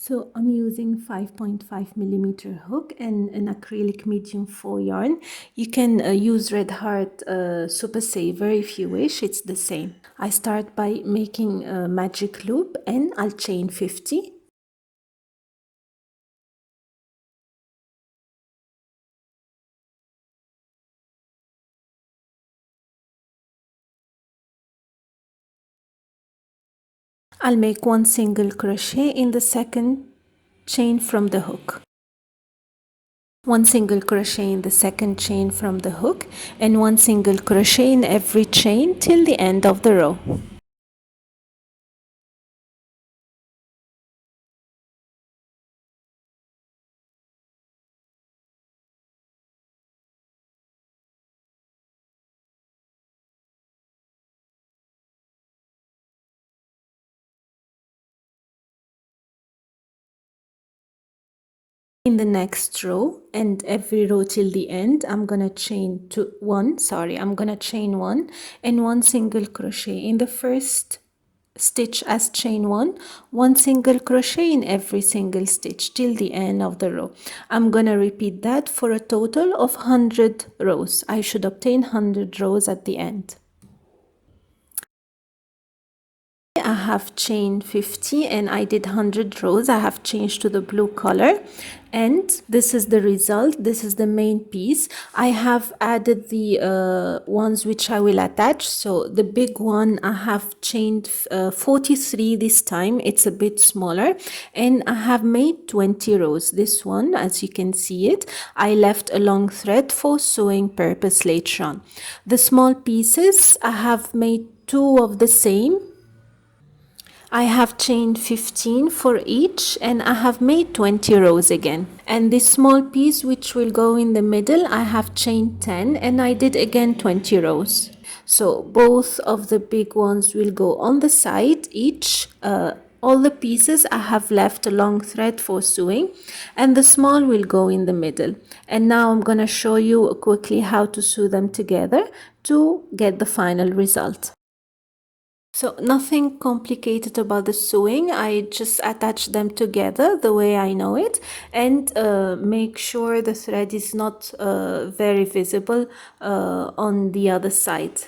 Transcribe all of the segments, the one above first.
So I'm using 5.5 millimeter hook and an acrylic medium 4 yarn. You can use Red Heart Super Saver if you wish, it's the same. I start by making a magic loop and I'll chain 50. I'll make one single crochet in the second chain from the hook. One single crochet in the second chain from the hook and one single crochet in every chain till the end of the row. In the next row and every row till the end, I'm gonna chain one and one single crochet in the first stitch as chain one single crochet in every single stitch till the end of the row. I'm gonna repeat that for a total of 100 rows. I should obtain 100 rows at the end. I have chained 50 and I did 100 rows. I have changed to the blue color and this is the result. This is the main piece. I have added the ones which I will attach. So the big one I have chained 43 this time. It's a bit smaller and I have made 20 rows. This one, as you can see it, I left a long thread for sewing purpose later on. The small pieces I have made 2 of the same. I have chained 15 for each and I have made 20 rows again. And this small piece which will go in the middle, I have chained 10 and I did again 20 rows. So both of the big ones will go on the side each. All the pieces I have left a long thread for sewing and the small will go in the middle. And now I'm going to show you quickly how to sew them together to get the final result. So nothing complicated about the sewing. I just attach them together the way I know it and make sure the thread is not very visible on the other side.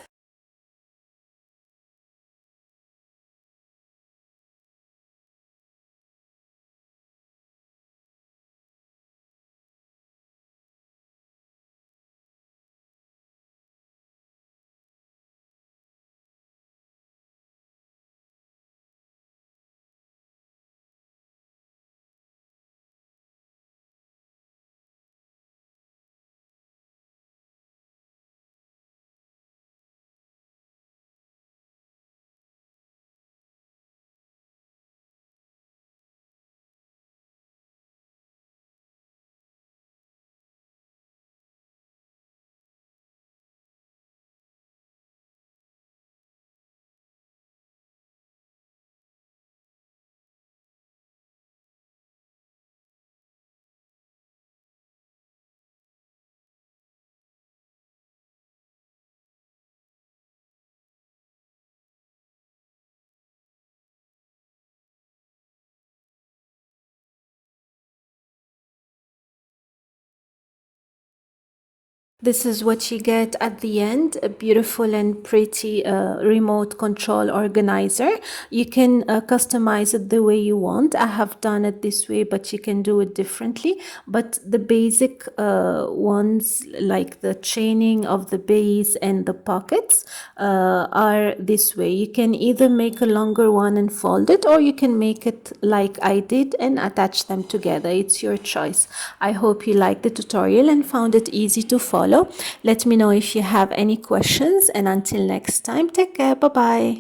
This is what you get at the end, a beautiful and pretty remote control organizer. You can customize it the way you want. I have done it this way, but you can do it differently. But the basic ones, like the chaining of the base and the pockets, are this way. You can either make a longer one and fold it, or you can make it like I did and attach them together. It's your choice. I hope you liked the tutorial and found it easy to follow. Let me know if you have any questions, and until next time, take care. Bye bye.